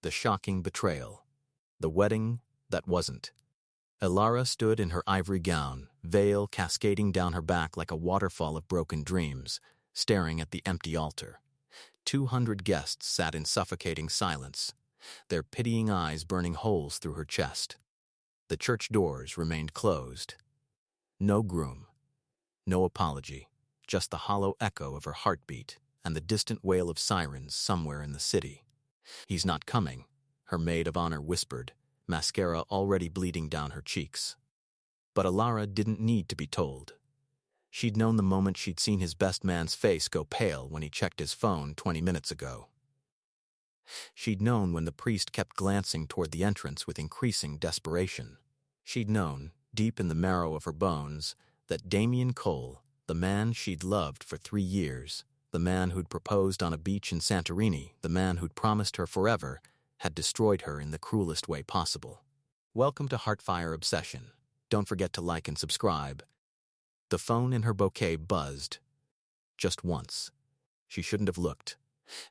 The shocking betrayal. The wedding that wasn't. Elara stood in her ivory gown, veil cascading down her back like a waterfall of broken dreams, staring at the empty altar. 200 guests sat in suffocating silence, their pitying eyes burning holes through her chest. The church doors remained closed. No groom, no apology, just the hollow echo of her heartbeat and the distant wail of sirens somewhere in the city. "He's not coming," her maid of honor whispered, mascara already bleeding down her cheeks. But Elara didn't need to be told. She'd known the moment she'd seen his best man's face go pale when he checked his phone 20 minutes ago. She'd known when the priest kept glancing toward the entrance with increasing desperation. She'd known, deep in the marrow of her bones, that Damien Cole, the man she'd loved for 3 years, the man who'd proposed on a beach in Santorini, the man who'd promised her forever, had destroyed her in the cruelest way possible. Welcome to Heartfire Obsession. Don't forget to like and subscribe. The phone in her bouquet buzzed. Just once. She shouldn't have looked.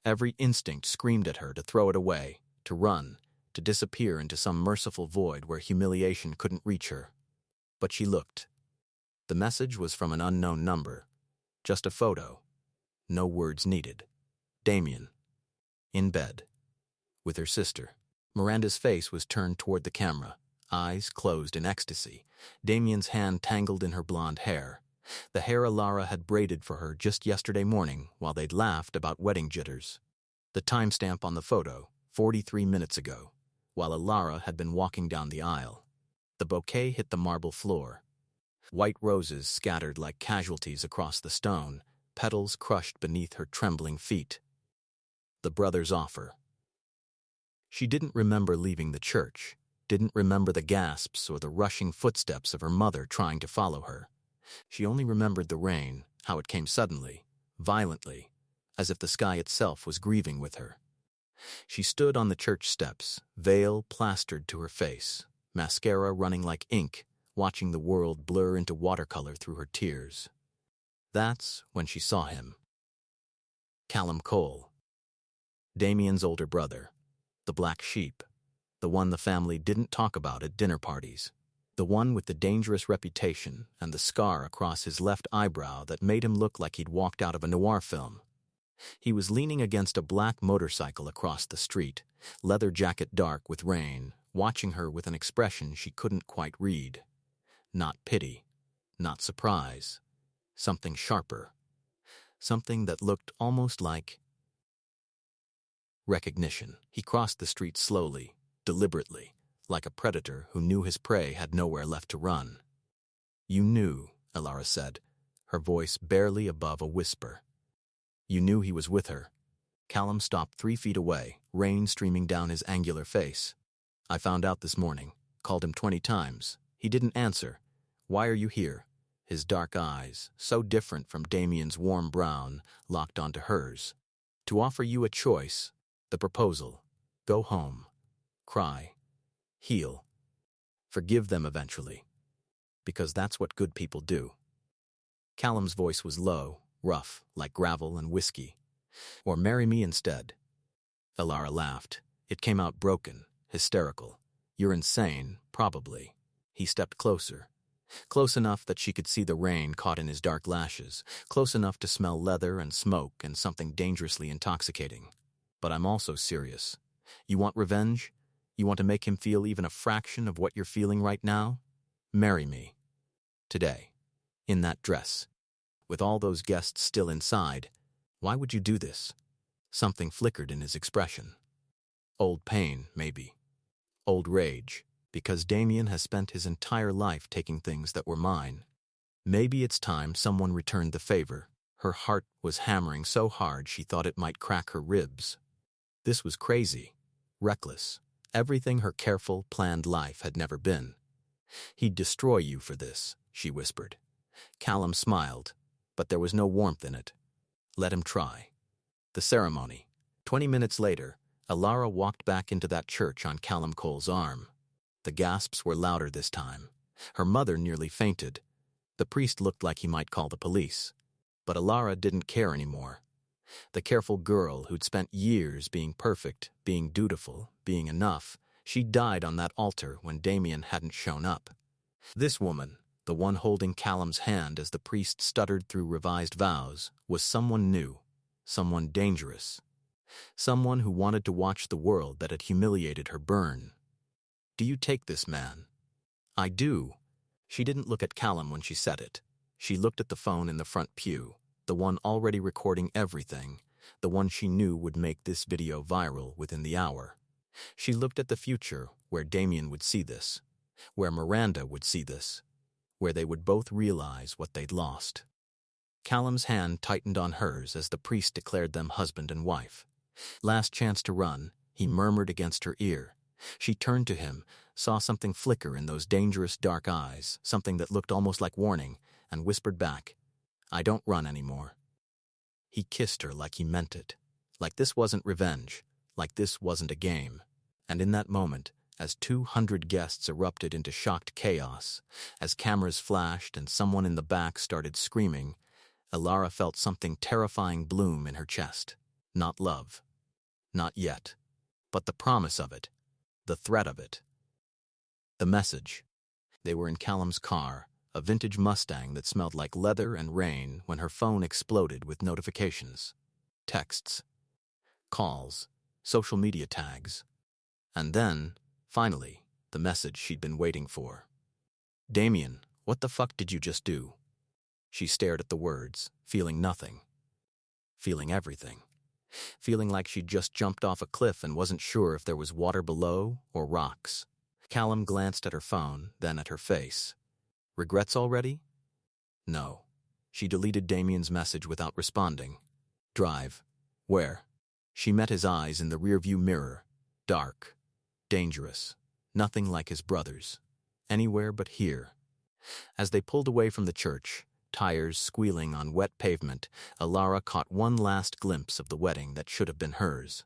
Every instinct screamed at her to throw it away, to run, to disappear into some merciful void where humiliation couldn't reach her. But she looked. The message was from an unknown number. Just a photo. No words needed. Damien. In bed. With her sister. Miranda's face was turned toward the camera, eyes closed in ecstasy, Damien's hand tangled in her blonde hair, the hair Elara had braided for her just yesterday morning while they'd laughed about wedding jitters. The timestamp on the photo, 43 minutes ago, while Elara had been walking down the aisle. The bouquet hit the marble floor. White roses scattered like casualties across the stone, petals crushed beneath her trembling feet. The brother's offer. She didn't remember leaving the church, didn't remember the gasps or the rushing footsteps of her mother trying to follow her. She only remembered the rain, how it came suddenly, violently, as if the sky itself was grieving with her. She stood on the church steps, veil plastered to her face, mascara running like ink, watching the world blur into watercolor through her tears. That's when she saw him. Callum Cole. Damien's older brother. The black sheep, the one the family didn't talk about at dinner parties, the one with the dangerous reputation and the scar across his left eyebrow that made him look like he'd walked out of a noir film. He was leaning against a black motorcycle across the street, leather jacket dark with rain, watching her with an expression she couldn't quite read. Not pity, not surprise, something sharper, something that looked almost like recognition. He crossed the street slowly, deliberately, like a predator who knew his prey had nowhere left to run. "You knew," Elara said, her voice barely above a whisper. "You knew he was with her." Callum stopped 3 feet away, rain streaming down his angular face. "I found out this morning. Called him 20 times. He didn't answer. Why are you here?" His dark eyes, so different from Damien's warm brown, locked onto hers. "To offer you a choice. The proposal. Go home. Cry. Heal. Forgive them eventually. Because that's what good people do." Callum's voice was low, rough, like gravel and whiskey. "Or marry me instead." Elara laughed. It came out broken, hysterical. "You're insane, probably." He stepped closer. Close enough that she could see the rain caught in his dark lashes, close enough to smell leather and smoke and something dangerously intoxicating. "But I'm also serious. You want revenge? You want to make him feel even a fraction of what you're feeling right now? Marry me. Today. In that dress. With all those guests still inside. Why would you do this?" Something flickered in his expression. Old pain, maybe. Old rage, because Damien has spent his entire life taking things that were mine. Maybe it's time someone returned the favor. Her heart was hammering so hard she thought it might crack her ribs. This was crazy, reckless, everything her careful, planned life had never been. "He'd destroy you for this," she whispered. Callum smiled, but there was no warmth in it. Let him try. The ceremony. 20 minutes later, Elara walked back into that church on Callum Cole's arm. The gasps were louder this time. Her mother nearly fainted. The priest looked like he might call the police. But Elara didn't care anymore. The careful girl who'd spent years being perfect, being dutiful, being enough, she died on that altar when Damien hadn't shown up. This woman, the one holding Callum's hand as the priest stuttered through revised vows, was someone new, someone dangerous, someone who wanted to watch the world that had humiliated her burn. "Do you take this man?" "I do." She didn't look at Callum when she said it. She looked at the phone in the front pew, the one already recording everything, the one she knew would make this video viral within the hour. She looked at the future where Damien would see this, where Miranda would see this, where they would both realize what they'd lost. Callum's hand tightened on hers as the priest declared them husband and wife. "Last chance to run," he murmured against her ear. She turned to him, saw something flicker in those dangerous dark eyes, something that looked almost like warning, and whispered back, "I don't run anymore." He kissed her like he meant it, like this wasn't revenge, like this wasn't a game. And in that moment, as 200 guests erupted into shocked chaos, as cameras flashed and someone in the back started screaming, Elara felt something terrifying bloom in her chest. Not love. Not yet. But the promise of it. The threat of it. The message. They were in Callum's car, a vintage Mustang that smelled like leather and rain, when her phone exploded with notifications. Texts. Calls. Social media tags. And then, finally, the message she'd been waiting for. "Damien, what the fuck did you just do?" She stared at the words, feeling nothing. Feeling everything. Feeling like she'd just jumped off a cliff and wasn't sure if there was water below or rocks. Callum glanced at her phone, then at her face. Regrets already? No. She deleted Damien's message without responding. Drive. Where? She met his eyes in the rearview mirror. Dark. Dangerous. Nothing like his brother's. Anywhere but here. As they pulled away from the church, tires squealing on wet pavement, Elara caught one last glimpse of the wedding that should have been hers.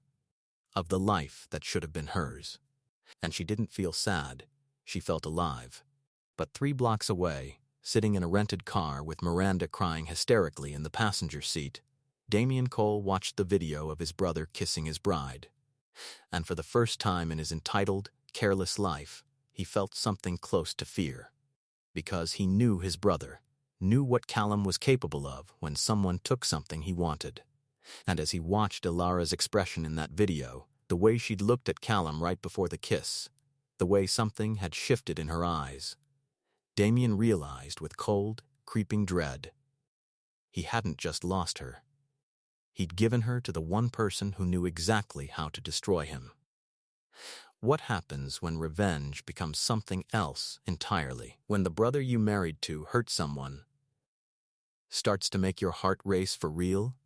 Of the life that should have been hers. And she didn't feel sad. She felt alive. But 3 blocks away, sitting in a rented car with Miranda crying hysterically in the passenger seat, Damien Cole watched the video of his brother kissing his bride. And for the first time in his entitled, careless life, he felt something close to fear. Because he knew his brother, knew what Callum was capable of when someone took something he wanted. And as he watched Elara's expression in that video, the way she'd looked at Callum right before the kiss, the way something had shifted in her eyes, Damien realized with cold, creeping dread. He hadn't just lost her. He'd given her to the one person who knew exactly how to destroy him. What happens when revenge becomes something else entirely? When the brother you married to hurt someone, starts to make your heart race for real?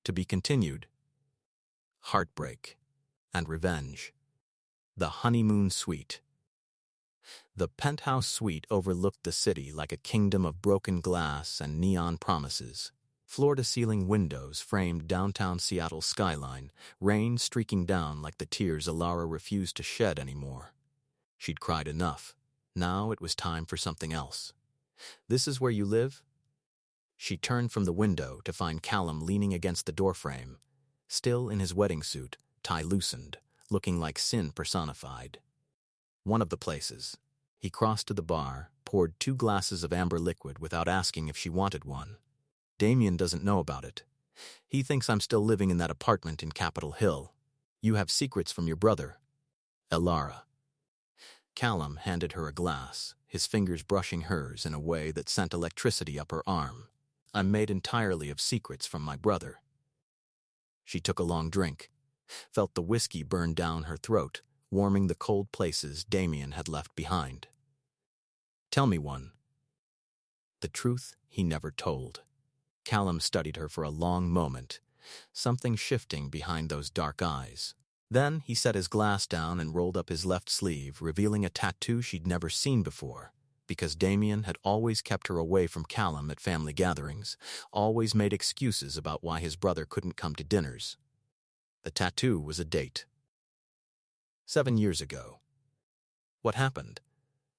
To be continued. Heartbreak and revenge. The honeymoon suite. The penthouse suite overlooked the city like a kingdom of broken glass and neon promises. Floor-to-ceiling windows framed downtown Seattle's skyline, rain streaking down like the tears Elara refused to shed anymore. She'd cried enough. Now it was time for something else. "This is where you live?" She turned from the window to find Callum leaning against the doorframe, still in his wedding suit, tie loosened, looking like sin personified. "One of the places." He crossed to the bar, poured 2 glasses of amber liquid without asking if she wanted one. "Damien doesn't know about it. He thinks I'm still living in that apartment in Capitol Hill. You have secrets from your brother." Elara. Callum handed her a glass, his fingers brushing hers in a way that sent electricity up her arm. "I'm made entirely of secrets from my brother." She took a long drink, felt the whiskey burn down her throat, warming the cold places Damien had left behind. "Tell me one." The truth he never told. Callum studied her for a long moment, something shifting behind those dark eyes. Then he set his glass down and rolled up his left sleeve, revealing a tattoo she'd never seen before, because Damien had always kept her away from Callum at family gatherings, always made excuses about why his brother couldn't come to dinners. The tattoo was a date. 7 years ago. "What happened?"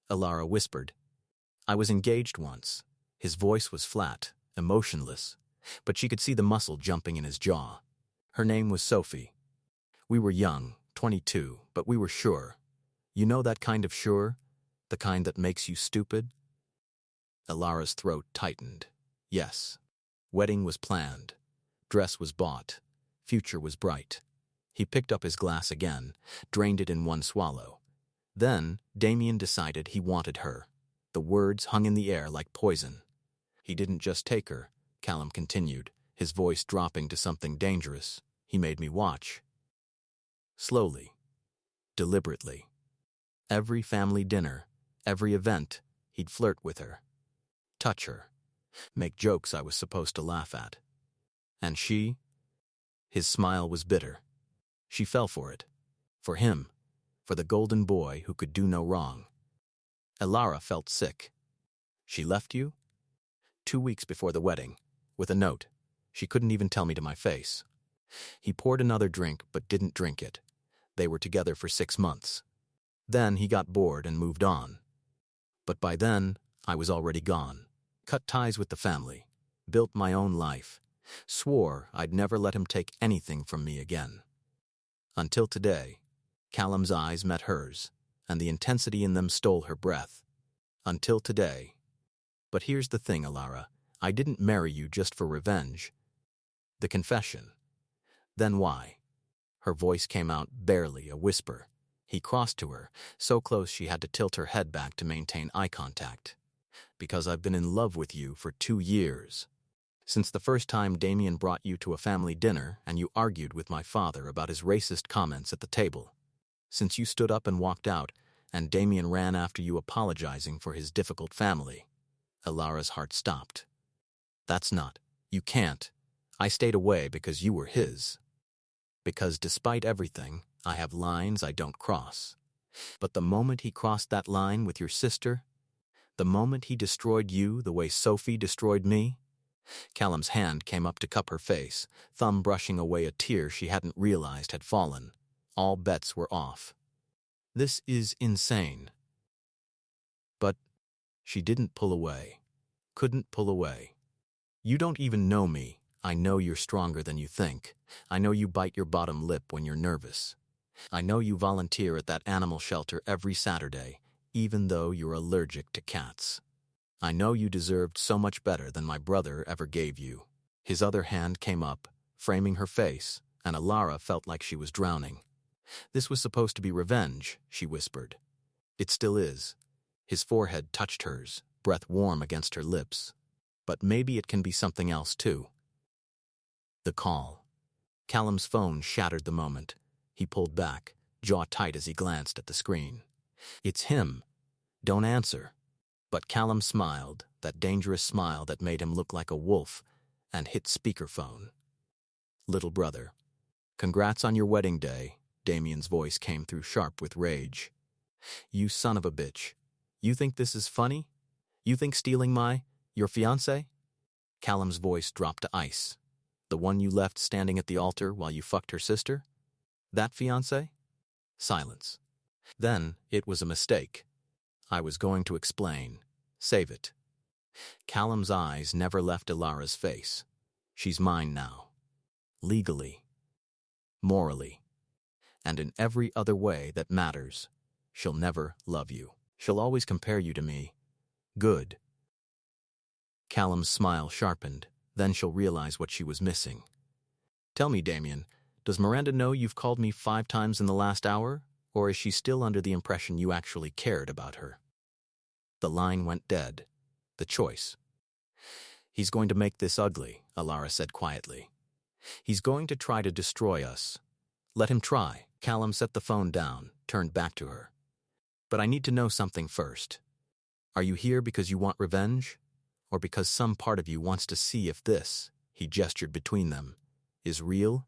Elara whispered. "I was engaged once." His voice was flat, emotionless. but she could see the muscle jumping in his jaw. Her name was Sophie. We were young, 22, but we were sure. You know that kind of sure? The kind that makes you stupid? Elara's throat tightened. Yes. Wedding was planned. Dress was bought. Future was bright. He picked up his glass again, drained it in one swallow. Then, Damien decided he wanted her. The words hung in the air like poison. He didn't just take her, Callum continued, his voice dropping to something dangerous. He made me watch. Slowly. Deliberately. Every family dinner, every event, he'd flirt with her. Touch her. Make jokes I was supposed to laugh at. And she? His smile was bitter. She fell for it. For him. For the golden boy who could do no wrong. Elara felt sick. She left you? 2 weeks before the wedding, with a note. She couldn't even tell me to my face. He poured another drink but didn't drink it. They were together for 6 months. Then he got bored and moved on. But by then, I was already gone. Cut ties with the family. Built my own life. Swore I'd never let him take anything from me again. Until today, Callum's eyes met hers, and the intensity in them stole her breath. Until today. But here's the thing, Elara. I didn't marry you just for revenge. The confession. Then why? Her voice came out barely a whisper. He crossed to her, so close she had to tilt her head back to maintain eye contact. Because I've been in love with you for 2 years. Since the first time Damien brought you to a family dinner and you argued with my father about his racist comments at the table. Since you stood up and walked out, and Damien ran after you apologizing for his difficult family. Elara's heart stopped. That's not. You can't. I stayed away because you were his. Because despite everything, I have lines I don't cross. But the moment he crossed that line with your sister, the moment he destroyed you the way Sophie destroyed me, Callum's hand came up to cup her face, thumb brushing away a tear she hadn't realized had fallen. All bets were off. This is insane. But she didn't pull away. Couldn't pull away. You don't even know me. I know you're stronger than you think. I know you bite your bottom lip when you're nervous. I know you volunteer at that animal shelter every Saturday, even though you're allergic to cats. I know you deserved so much better than my brother ever gave you. His other hand came up, framing her face, and Elara felt like she was drowning. This was supposed to be revenge, she whispered. It still is. His forehead touched hers, breath warm against her lips. But maybe it can be something else too. The call. Callum's phone shattered the moment. He pulled back, jaw tight as he glanced at the screen. It's him. Don't answer. But Callum smiled, that dangerous smile that made him look like a wolf, and hit speakerphone. Little brother. Congrats on your wedding day, Damien's voice came through sharp with rage. You son of a bitch. You think this is funny? You think stealing your fiancé? Callum's voice dropped to ice. The one you left standing at the altar while you fucked her sister? That fiancé? Silence. Then it was a mistake. I was going to explain. Save it. Callum's eyes never left Elara's face. She's mine now. Legally. Morally. And in every other way that matters. She'll never love you. She'll always compare you to me. Good. Callum's smile sharpened. Then she'll realize what she was missing. Tell me, Damien, does Miranda know you've called me 5 times in the last hour? Or is she still under the impression you actually cared about her? The line went dead. The choice. He's going to make this ugly, Elara said quietly. He's going to try to destroy us. Let him try. Callum set the phone down, turned back to her. But I need to know something first. Are you here because you want revenge? Or because some part of you wants to see if this, he gestured between them, is real?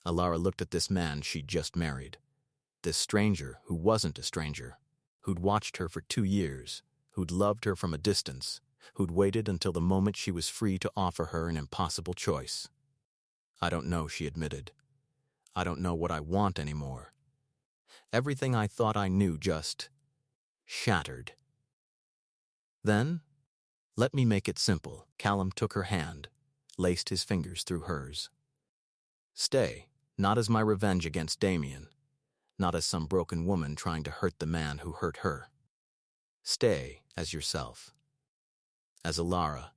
Elara looked at this man she'd just married. This stranger who wasn't a stranger, who'd watched her for 2 years, who'd loved her from a distance, who'd waited until the moment she was free to offer her an impossible choice. I don't know, she admitted. I don't know what I want anymore. Everything I thought I knew just shattered. Then, let me make it simple. Callum took her hand. laced his fingers through hers. Stay, not as my revenge against Damien, not as some broken woman trying to hurt the man who hurt her. Stay as yourself, as Alara,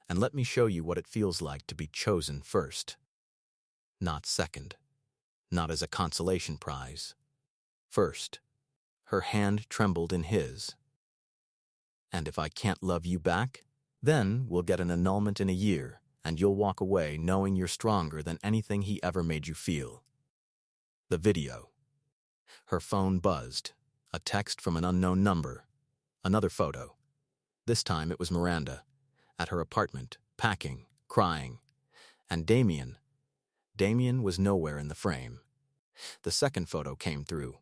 and let me show you what it feels like to be chosen first. Not second, not as a consolation prize. First. Her hand trembled in his. And if I can't love you back, then we'll get an annulment in a year, and you'll walk away knowing you're stronger than anything he ever made you feel. The video. Her phone buzzed. A text from an unknown number. Another photo. This time it was Miranda, at her apartment, packing, crying. And Damien. Damien was nowhere in the frame. The second photo came through.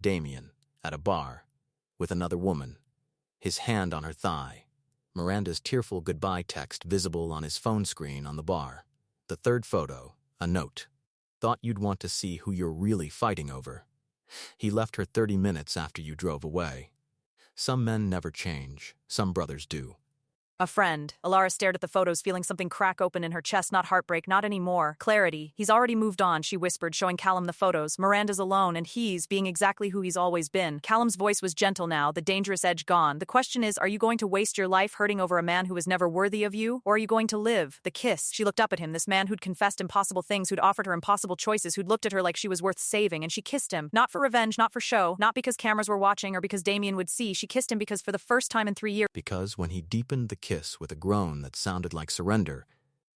Damien, at a bar, with another woman, his hand on her thigh. Miranda's tearful goodbye text visible on his phone screen on the bar. The third photo, a note. Thought you'd want to see who you're really fighting over. He left her 30 minutes after you drove away. Some men never change, some brothers do. A friend. Alara stared at the photos, feeling something crack open in her chest. Not heartbreak, not anymore. Clarity. He's already moved on, she whispered, showing Callum the photos. Miranda's alone, and he's being exactly who he's always been. Callum's voice was gentle now, the dangerous edge gone. The question is, are you going to waste your life hurting over a man who was never worthy of you? Or are you going to live? The kiss. She looked up at him, this man who'd confessed impossible things, who'd offered her impossible choices, who'd looked at her like she was worth saving, and she kissed him. Not for revenge, not for show, not because cameras were watching or because Damien would see. She kissed him because for the first time in 3 years. Because when he deepened the kiss with a groan that sounded like surrender,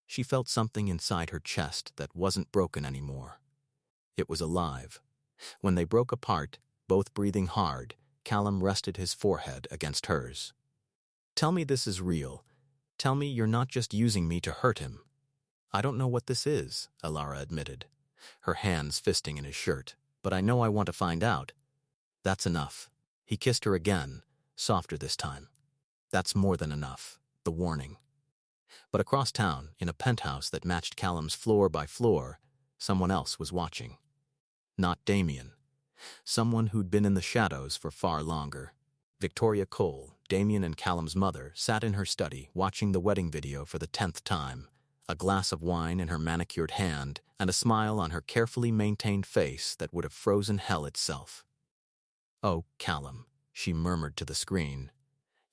she felt something inside her chest that wasn't broken anymore. It was alive. When they broke apart, both breathing hard, Callum rested his forehead against hers. Tell me this is real. Tell me you're not just using me to hurt him. I don't know what this is, Alara admitted, her hands fisting in his shirt, but I know I want to find out. That's enough. He kissed her again, softer this time. That's more than enough. The warning. But across town, in a penthouse that matched Callum's floor by floor, someone else was watching. Not Damien. Someone who'd been in the shadows for far longer. Victoria Cole, Damien and Callum's mother, sat in her study watching the wedding video for the 10th time, a glass of wine in her manicured hand and a smile on her carefully maintained face that would have frozen hell itself. "Oh, Callum," she murmured to the screen.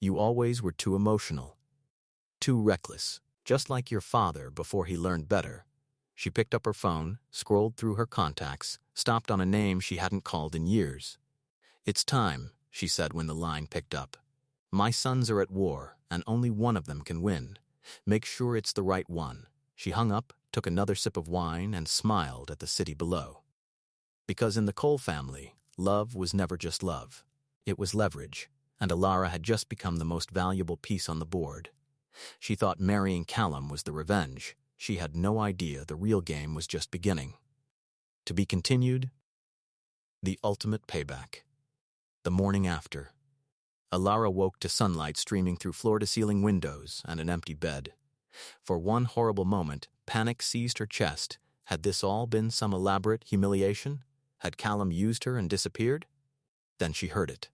"You always were too emotional. Too reckless, just like your father before he learned better." She picked up her phone, scrolled through her contacts, stopped on a name she hadn't called in years. "It's time," she said when the line picked up. "My sons are at war, and only one of them can win. Make sure it's the right one." She hung up, took another sip of wine, and smiled at the city below. Because in the Cole family, love was never just love. It was leverage, and Alara had just become the most valuable piece on the board. She thought marrying Callum was the revenge. She had no idea the real game was just beginning. To be continued. The ultimate payback. The morning after. Alara woke to sunlight streaming through floor-to-ceiling windows and an empty bed. For one horrible moment, panic seized her chest. Had this all been some elaborate humiliation? Had Callum used her and disappeared? Then she heard it.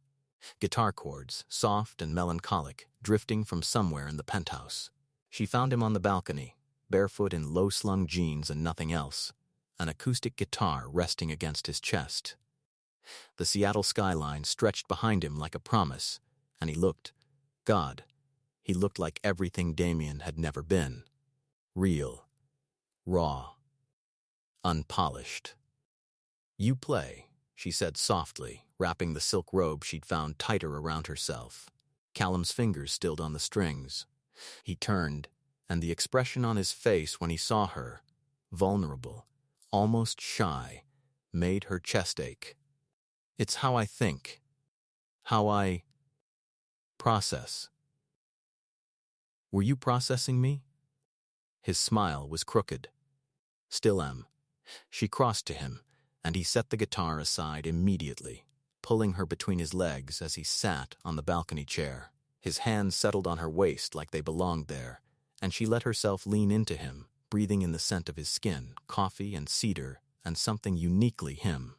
Guitar chords, soft and melancholic, drifting from somewhere in the penthouse. She found him on the balcony, barefoot in low-slung jeans and nothing else, an acoustic guitar resting against his chest. The Seattle skyline stretched behind him like a promise, and he looked, God, he looked like everything Damien had never been. Real, raw, unpolished. "You play," she said softly, wrapping the silk robe she'd found tighter around herself. Callum's fingers stilled on the strings. He turned, and the expression on his face when he saw her, vulnerable, almost shy, made her chest ache. "It's how I think. How I process." "Were you processing me?" His smile was crooked. "Still am." She crossed to him, and he set the guitar aside immediately, pulling her between his legs as he sat on the balcony chair. His hands settled on her waist like they belonged there, and she let herself lean into him, breathing in the scent of his skin, coffee and cedar, and something uniquely him.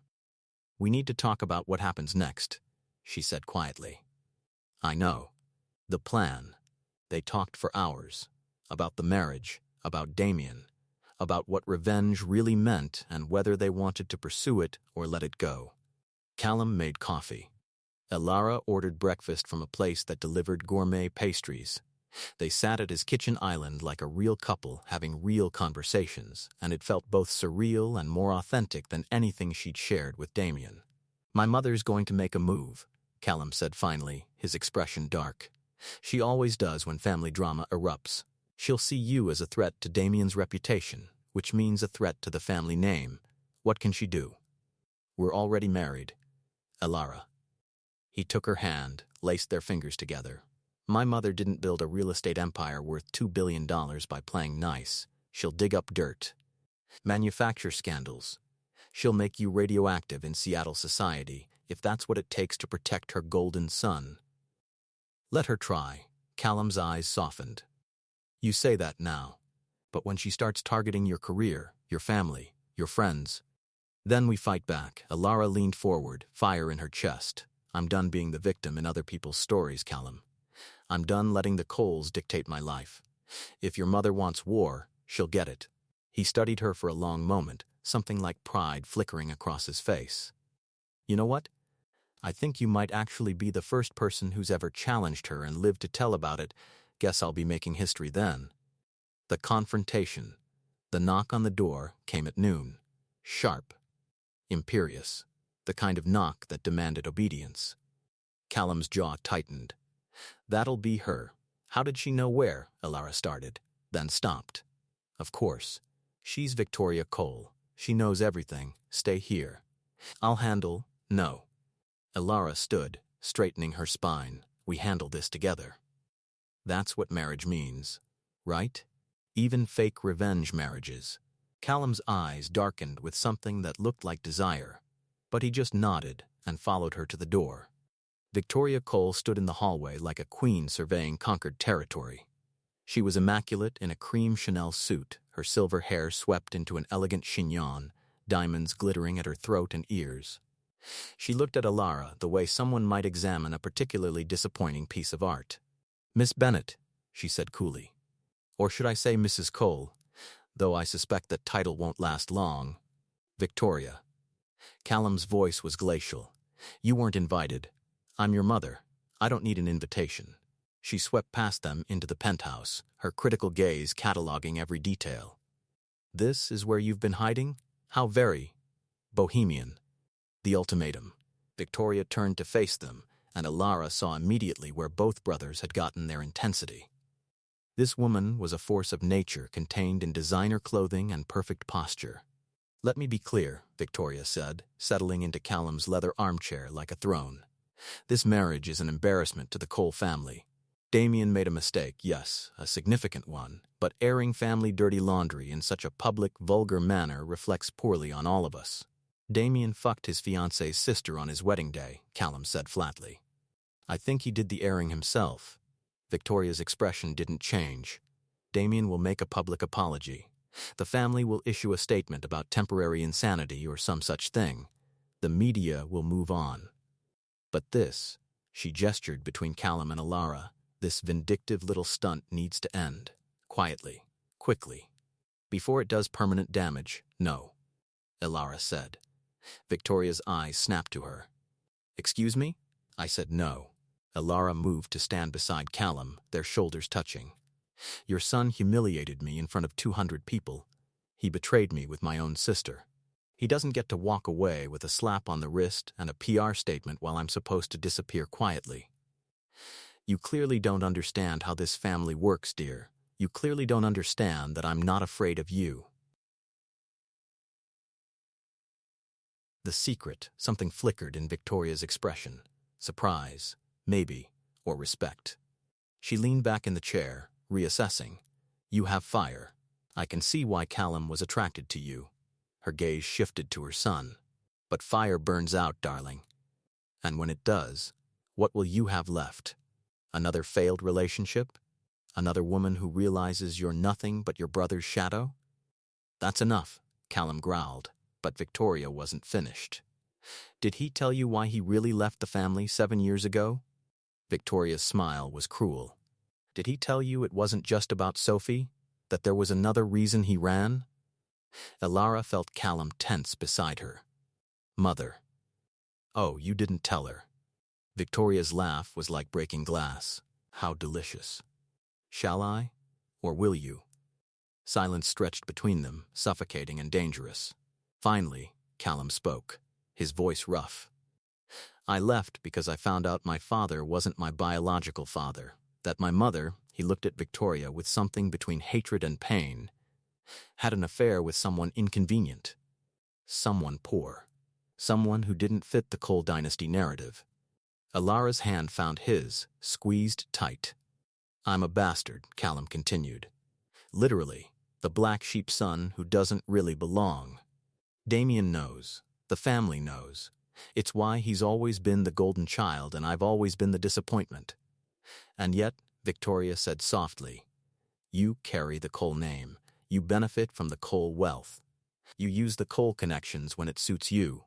"We need to talk about what happens next," she said quietly. "I know. The plan." They talked for hours, about the marriage, about Damien, about what revenge really meant and whether they wanted to pursue it or let it go. Callum made coffee. Elara ordered breakfast from a place that delivered gourmet pastries. They sat at his kitchen island like a real couple having real conversations, and it felt both surreal and more authentic than anything she'd shared with Damien. "My mother's going to make a move," Callum said finally, his expression dark. "She always does when family drama erupts. She'll see you as a threat to Damien's reputation, which means a threat to the family name. What can she do?" "We're already married, Elara." He took her hand, laced their fingers together. "My mother didn't build a real estate empire worth $2 billion by playing nice. She'll dig up dirt, manufacture scandals. She'll make you radioactive in Seattle society if that's what it takes to protect her golden son." "Let her try." Callum's eyes softened. "You say that now, but when she starts targeting your career, your family, your friends, then we fight back." Elara leaned forward, fire in her chest. "I'm done being the victim in other people's stories, Callum. I'm done letting the Coles dictate my life. If your mother wants war, she'll get it." He studied her for a long moment, something like pride flickering across his face. "You know what? I think you might actually be the first person who's ever challenged her and lived to tell about it. Guess I'll be making history then." The confrontation, the knock on the door, came at noon. Sharp, imperious, the kind of knock that demanded obedience. Callum's jaw tightened. "That'll be her. How did she know where?" Elara started, then stopped. "Of course. She's Victoria Cole. She knows everything. Stay here. I'll handle—" "No." Elara stood, straightening her spine. "We handle this together. That's what marriage means, right? Even fake revenge marriages." Callum's eyes darkened with something that looked like desire, but he just nodded and followed her to the door. Victoria Cole stood in the hallway like a queen surveying conquered territory. She was immaculate in a cream Chanel suit, her silver hair swept into an elegant chignon, diamonds glittering at her throat and ears. She looked at Elara the way someone might examine a particularly disappointing piece of art. "Miss Bennett," she said coolly. "Or should I say Mrs. Cole, though I suspect that title won't last long." "Victoria." Callum's voice was glacial. "You weren't invited. I'm your mother. I don't need an invitation." She swept past them into the penthouse, her critical gaze cataloging every detail. "This is where you've been hiding? How very bohemian." The ultimatum. Victoria turned to face them, and Elara saw immediately where both brothers had gotten their intensity. This woman was a force of nature contained in designer clothing and perfect posture. "Let me be clear," Victoria said, settling into Callum's leather armchair like a throne. "This marriage is an embarrassment to the Cole family. Damien made a mistake, yes, a significant one, but airing family dirty laundry in such a public, vulgar manner reflects poorly on all of us." "Damien fucked his fiancée's sister on his wedding day," Callum said flatly. "I think he did the airing himself." Victoria's expression didn't change. "Damien will make a public apology. The family will issue a statement about temporary insanity or some such thing. The media will move on. But this," she gestured between Callum and Elara, "this vindictive little stunt needs to end. Quietly. Quickly. Before it does permanent damage, no," Elara said. Victoria's eyes snapped to her. "Excuse me?" "I said no." Elara moved to stand beside Callum, their shoulders touching. "Your son humiliated me in front of 200 people. He betrayed me with my own sister. He doesn't get to walk away with a slap on the wrist and a PR statement while I'm supposed to disappear quietly. You clearly don't understand how this family works, dear. You clearly don't understand that I'm not afraid of you." The secret, something flickered in Victoria's expression. Surprise, maybe, or respect. She leaned back in the chair, reassessing. "You have fire. I can see why Callum was attracted to you." Her gaze shifted to her son. "But fire burns out, darling. And when it does, what will you have left? Another failed relationship? Another woman who realizes you're nothing but your brother's shadow?" "That's enough," Callum growled, but Victoria wasn't finished. "Did he tell you why he really left the family 7 years ago?" Victoria's smile was cruel. "Did he tell you it wasn't just about Sophie? That there was another reason he ran? Elara felt Callum tense beside her. Mother. Oh, you didn't tell her. Victoria's laugh was like breaking glass. How delicious. Shall I? Or will you? Silence stretched between them, suffocating and dangerous. Finally, Callum spoke, his voice rough. I left because I found out my father wasn't my biological father, that my mother, he looked at Victoria with something between hatred and pain, had an affair with someone inconvenient, someone poor, someone who didn't fit the Cole dynasty narrative. Elara's hand found his, squeezed tight. I'm a bastard, Callum continued. Literally, the black sheep son who doesn't really belong. Damien knows. The family knows. It's why he's always been the golden child and I've always been the disappointment. And yet, Victoria said softly, you carry the Cole name. You benefit from the Cole wealth. You use the Cole connections when it suits you.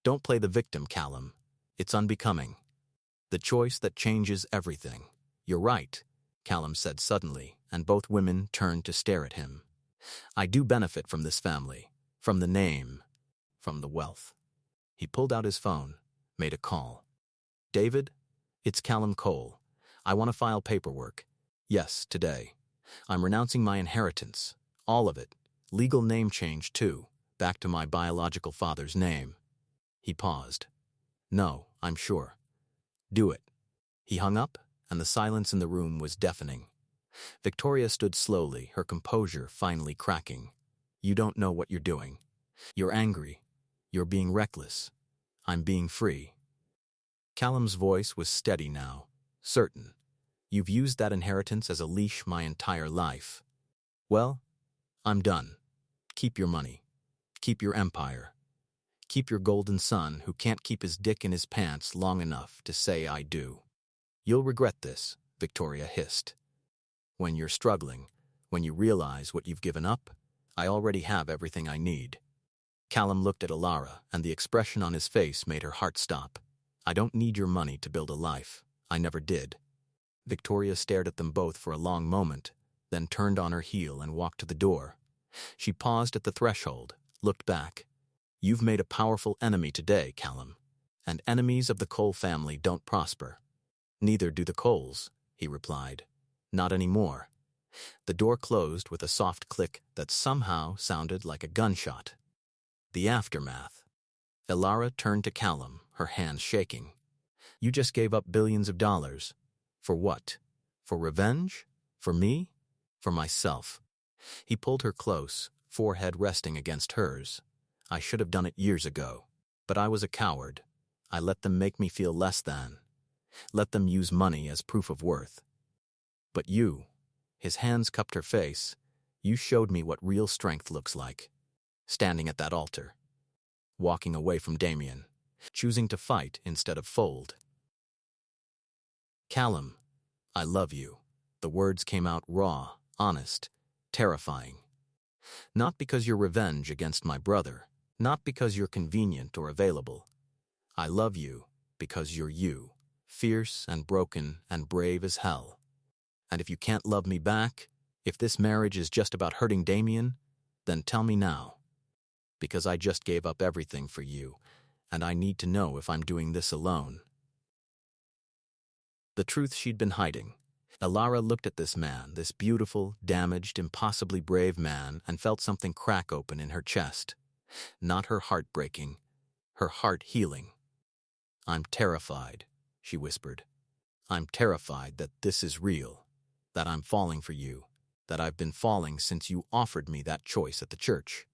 Don't play the victim, Callum. It's unbecoming. The choice that changes everything. You're right, Callum said suddenly, and both women turned to stare at him. I do benefit from this family, from the name, from the wealth. He pulled out his phone, made a call. David, it's Callum Cole. I want to file paperwork. Yes, today. I'm renouncing my inheritance, all of it. Legal name change, too, back to my biological father's name. He paused. No, I'm sure. Do it. He hung up, and the silence in the room was deafening. Victoria stood slowly, her composure finally cracking. You don't know what you're doing. You're angry. You're being reckless. I'm being free. Callum's voice was steady now, certain. You've used that inheritance as a leash my entire life. Well, I'm done. Keep your money. Keep your empire. Keep your golden son who can't keep his dick in his pants long enough to say I do. You'll regret this, Victoria hissed. When you're struggling, when you realize what you've given up, I already have everything I need. Callum looked at Elara, and the expression on his face made her heart stop. I don't need your money to build a life. I never did. Victoria stared at them both for a long moment, then turned on her heel and walked to the door. She paused at the threshold, looked back. You've made a powerful enemy today, Callum, and enemies of the Cole family don't prosper. Neither do the Coles, he replied. Not anymore. The door closed with a soft click that somehow sounded like a gunshot. The aftermath. Elara turned to Callum, her hands shaking. You just gave up billions of dollars. For what? For revenge? For me? For myself. He pulled her close, forehead resting against hers. I should have done it years ago. But I was a coward. I let them make me feel less than. Let them use money as proof of worth. But you, his hands cupped her face, you showed me what real strength looks like. Standing at that altar. Walking away from Damien. Choosing to fight instead of fold. Callum, I love you. The words came out raw, honest, terrifying. Not because you're revenge against my brother. Not because you're convenient or available. I love you because you're you, fierce and broken and brave as hell. And if you can't love me back, if this marriage is just about hurting Damien, then tell me now. Because I just gave up everything for you, and I need to know if I'm doing this alone. The truth she'd been hiding. Elara looked at this man, this beautiful, damaged, impossibly brave man, and felt something crack open in her chest. Not her heart breaking, her heart healing. I'm terrified, she whispered. I'm terrified that this is real, that I'm falling for you, that I've been falling since you offered me that choice at the church.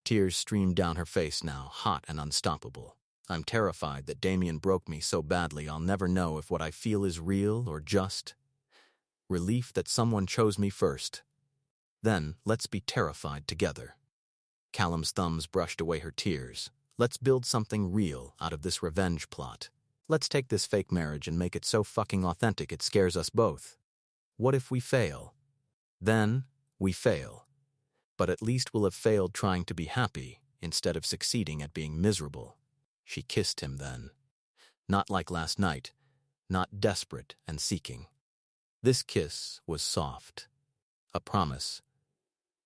Tears streamed down her face now, hot and unstoppable. I'm terrified that Damien broke me so badly I'll never know if what I feel is real or just relief that someone chose me first. Then, let's be terrified together. Callum's thumbs brushed away her tears. Let's build something real out of this revenge plot. Let's take this fake marriage and make it so fucking authentic it scares us both. What if we fail? Then, we fail. But at least we'll have failed trying to be happy instead of succeeding at being miserable. She kissed him then. Not like last night, not desperate and seeking. This kiss was soft. A promise.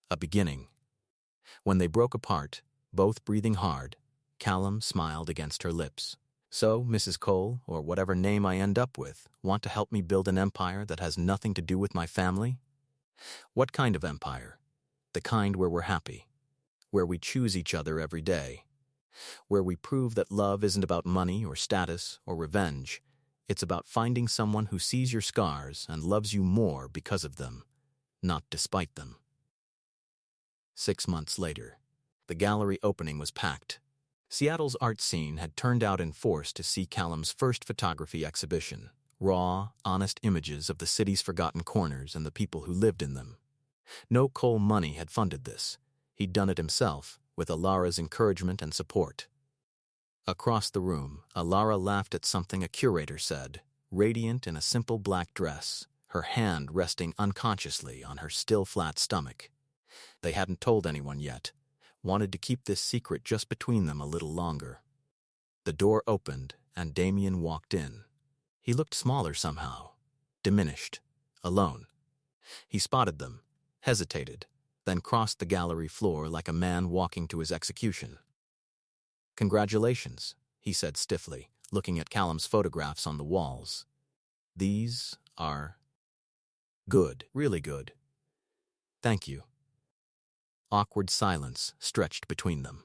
A beginning. When they broke apart, both breathing hard, Callum smiled against her lips. So, Mrs. Cole, or whatever name I end up with, want to help me build an empire that has nothing to do with my family? What kind of empire? The kind where we're happy, where we choose each other every day, where we prove that love isn't about money or status or revenge. It's about finding someone who sees your scars and loves you more because of them, not despite them. 6 months later, the gallery opening was packed. Seattle's art scene had turned out in force to see Callum's first photography exhibition, raw, honest images of the city's forgotten corners and the people who lived in them. No Cole money had funded this. He'd done it himself, with Alara's encouragement and support. Across the room, Alara laughed at something a curator said, radiant in a simple black dress, her hand resting unconsciously on her still flat stomach. They hadn't told anyone yet, wanted to keep this secret just between them a little longer. The door opened and Damien walked in. He looked smaller somehow, diminished, alone. He spotted them, hesitated, then crossed the gallery floor like a man walking to his execution. "Congratulations," he said stiffly, looking at Callum's photographs on the walls. "These are good, really good. Thank you." Awkward silence stretched between them.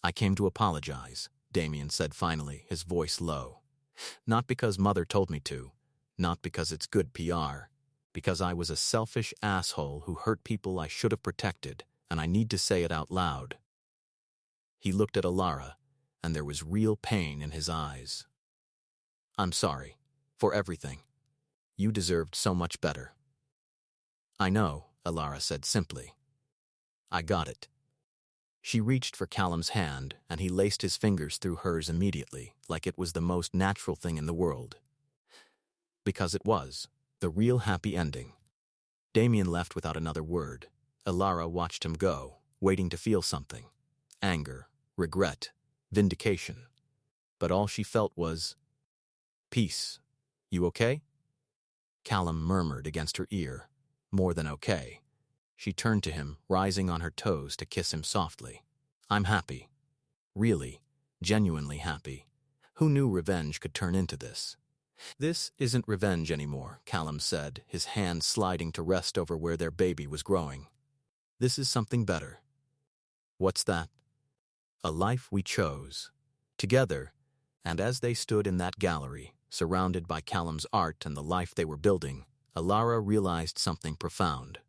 "I came to apologize," Damien said finally, his voice low. "Not because Mother told me to, not because it's good PR, because I was a selfish asshole who hurt people I should have protected, and I need to say it out loud." He looked at Alara, and there was real pain in his eyes. "I'm sorry. For everything. You deserved so much better." "I know," Alara said simply. "I got it." She reached for Callum's hand, and he laced his fingers through hers immediately, like it was the most natural thing in the world. Because it was. The real happy ending. Damien left without another word. Alara watched him go, waiting to feel something. Anger, regret, vindication. But all she felt was, "Peace. You okay?" Callum murmured against her ear, "More than okay." She turned to him, rising on her toes to kiss him softly. "I'm happy. Really, genuinely happy. Who knew revenge could turn into this?" "This isn't revenge anymore," Callum said, his hand sliding to rest over where their baby was growing. "This is something better." "What's that?" "A life we chose. Together," and as they stood in that gallery, surrounded by Callum's art and the life they were building, Alara realized something profound.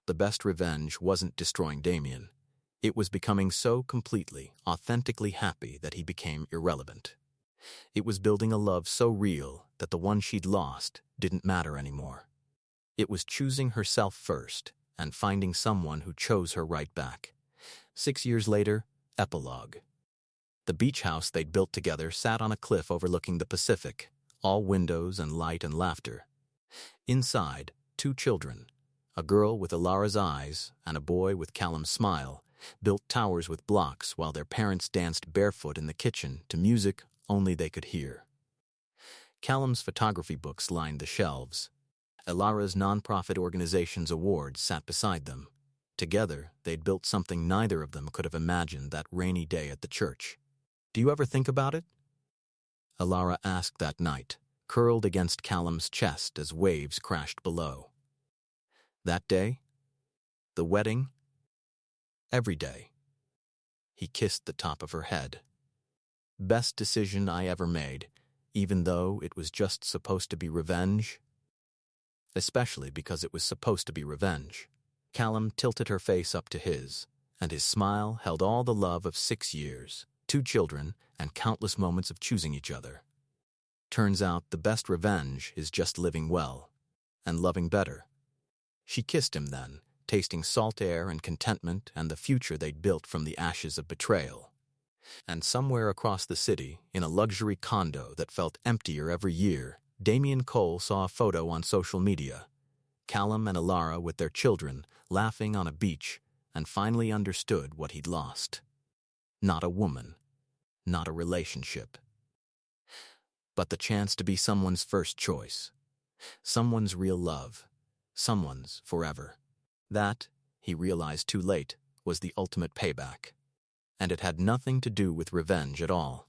The best revenge wasn't destroying Damien. It was becoming so completely, authentically happy that he became irrelevant. It was building a love so real that the one she'd lost didn't matter anymore. It was choosing herself first and finding someone who chose her right back. 6 years later, epilogue. The beach house they'd built together sat on a cliff overlooking the Pacific, all windows and light and laughter. Inside, 2 children, a girl with Alara's eyes and a boy with Callum's smile, built towers with blocks while their parents danced barefoot in the kitchen to music only they could hear. Callum's photography books lined the shelves. Alara's nonprofit organization's awards sat beside them. Together, they'd built something neither of them could have imagined that rainy day at the church. "Do you ever think about it?" Alara asked that night, curled against Callum's chest as waves crashed below. That day? The wedding? Every day. He kissed the top of her head. "Best decision I ever made, even though it was just supposed to be revenge." Especially because it was supposed to be revenge. Callum tilted her face up to his, and his smile held all the love of 6 years, 2 children, and countless moments of choosing each other. Turns out the best revenge is just living well, and loving better. She kissed him then, tasting salt air and contentment and the future they'd built from the ashes of betrayal. And somewhere across the city, in a luxury condo that felt emptier every year, Damien Cole saw a photo on social media. Callum and Alara with their children, laughing on a beach, and finally understood what he'd lost. Not a woman, not a relationship, but the chance to be someone's first choice, someone's real love, someone's forever. That, he realized too late, was the ultimate payback. And it had nothing to do with revenge at all.